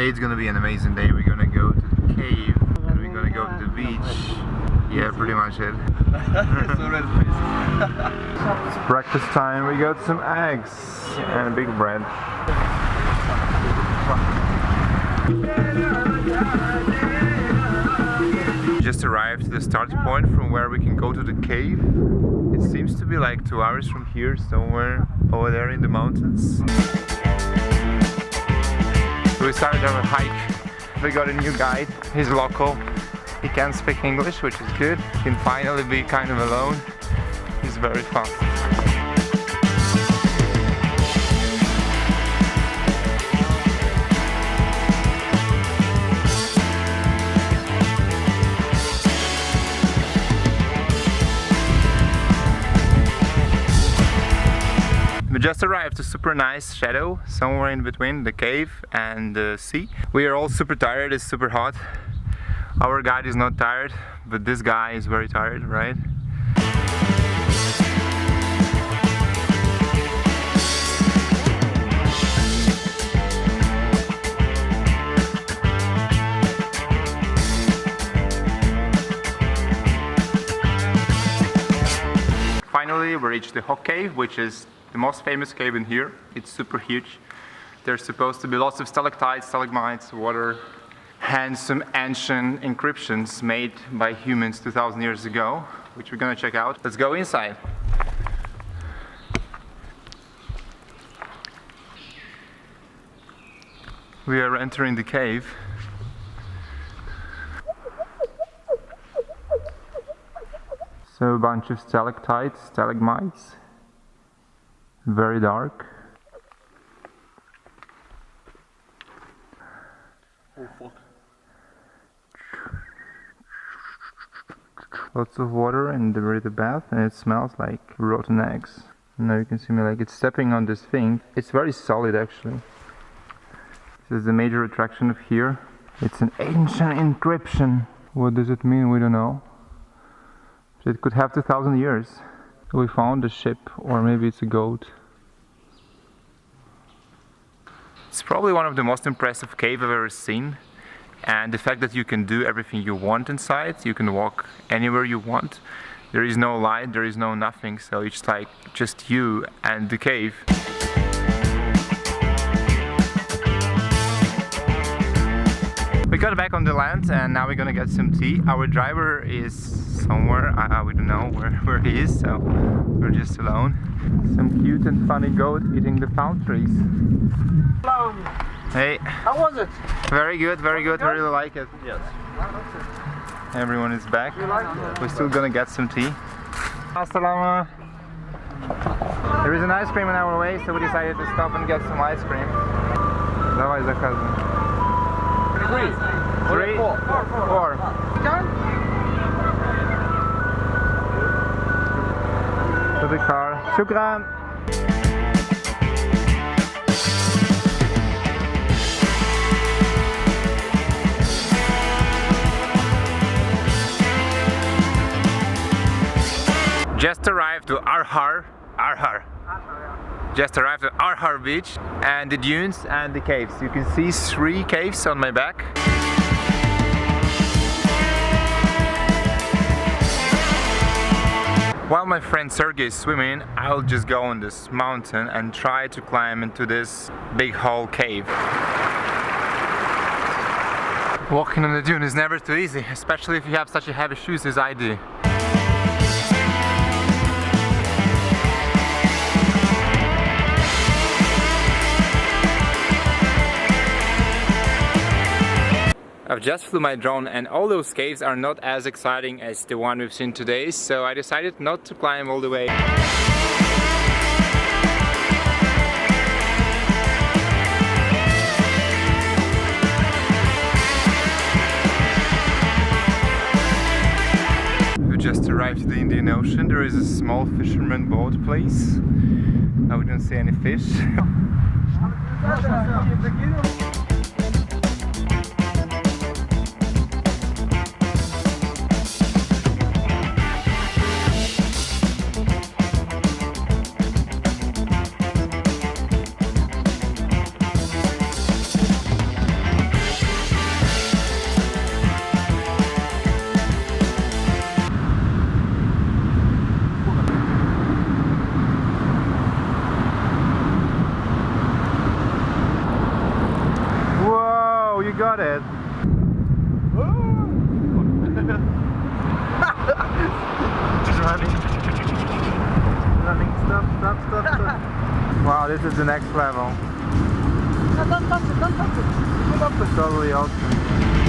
Today it's gonna be an amazing day. We're gonna go to the cave and we're gonna go to the beach. Yeah, pretty much it. It's breakfast time. We got some eggs and a big bread. We just arrived to the start point from where we can go to the cave. It seems to be like 2 hours from here, somewhere over there in the mountains. So we started our hike. We got a new guide. He's local. He can speak English, which is good. He can finally be kind of alone. He's very fast. We just arrived to super nice shadow, somewhere in between the cave and the sea. We are all super tired, it's super hot. Our guide is not tired, but this guy is very tired, right? Finally, we reached the Hoq Cave, which is the most famous cave in here. It's super huge. There's supposed to be lots of stalactites, stalagmites, water, and some ancient inscriptions made by humans 2,000 years ago, which we're gonna check out. Let's go inside. We are entering the cave. So a bunch of stalactites, stalagmites. Very dark. Oh fuck. Lots of water and there is a bath and it smells like rotten eggs. Now you can see me like it's stepping on this thing. It's very solid actually. This is the major attraction of here. It's an ancient inscription. What does it mean? We don't know. It could have 2,000 years. We found a ship, or maybe it's a goat. It's probably one of the most impressive caves I've ever seen. And the fact that you can do everything you want inside, you can walk anywhere you want. There is no light, there is no nothing, so it's like just you and the cave. We got back on the land and now we're gonna get some tea. Our driver is somewhere, we don't know where he is, so we're just alone. Some cute and funny goat eating the palm trees. Hello. Hey. How was it? Very good, very good. I really like it. Yes. Everyone is back. We're still gonna get some tea. Assalamu. There is an ice cream on our way, so we decided to stop and get some ice cream. Давай заказывай. 3, 4. To the car. Shukran. Just arrived to Arher. Just arrived at Arher Beach and the dunes and the caves. You can see 3 caves on my back. While my friend Sergey is swimming, I'll just go on this mountain and try to climb into this big Hoq Cave. Walking on the dune is never too easy, especially if you have such heavy shoes as I do. I've just flew my drone and all those caves are not as exciting as the one we've seen today, so I decided not to climb all the way. We just arrived to the Indian Ocean. There is a small fisherman boat place. I wouldn't see any fish. got it. Just running. Running. Stop. Wow, this is the next level. No, don't touch it, don't touch it. Totally awesome.